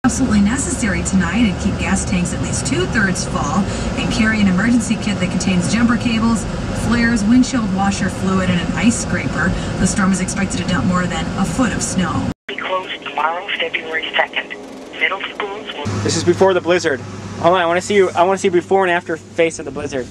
Absolutely necessary tonight, and keep gas tanks at least 2/3 full, and carry an emergency kit that contains jumper cables, flares, windshield washer fluid, and an ice scraper. The storm is expected to dump more than a foot of snow. Be closed tomorrow, February 2nd. Middle schools will... This is before the blizzard. Hold on, I want to see before and after face of the blizzard.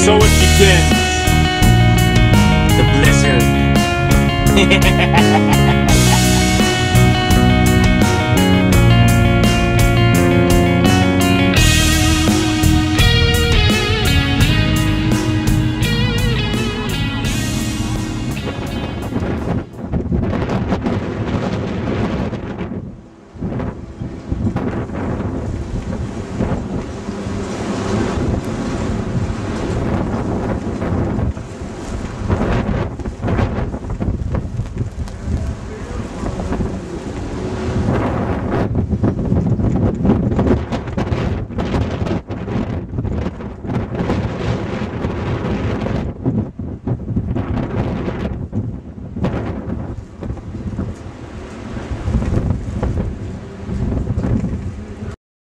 So it begins. The blizzard.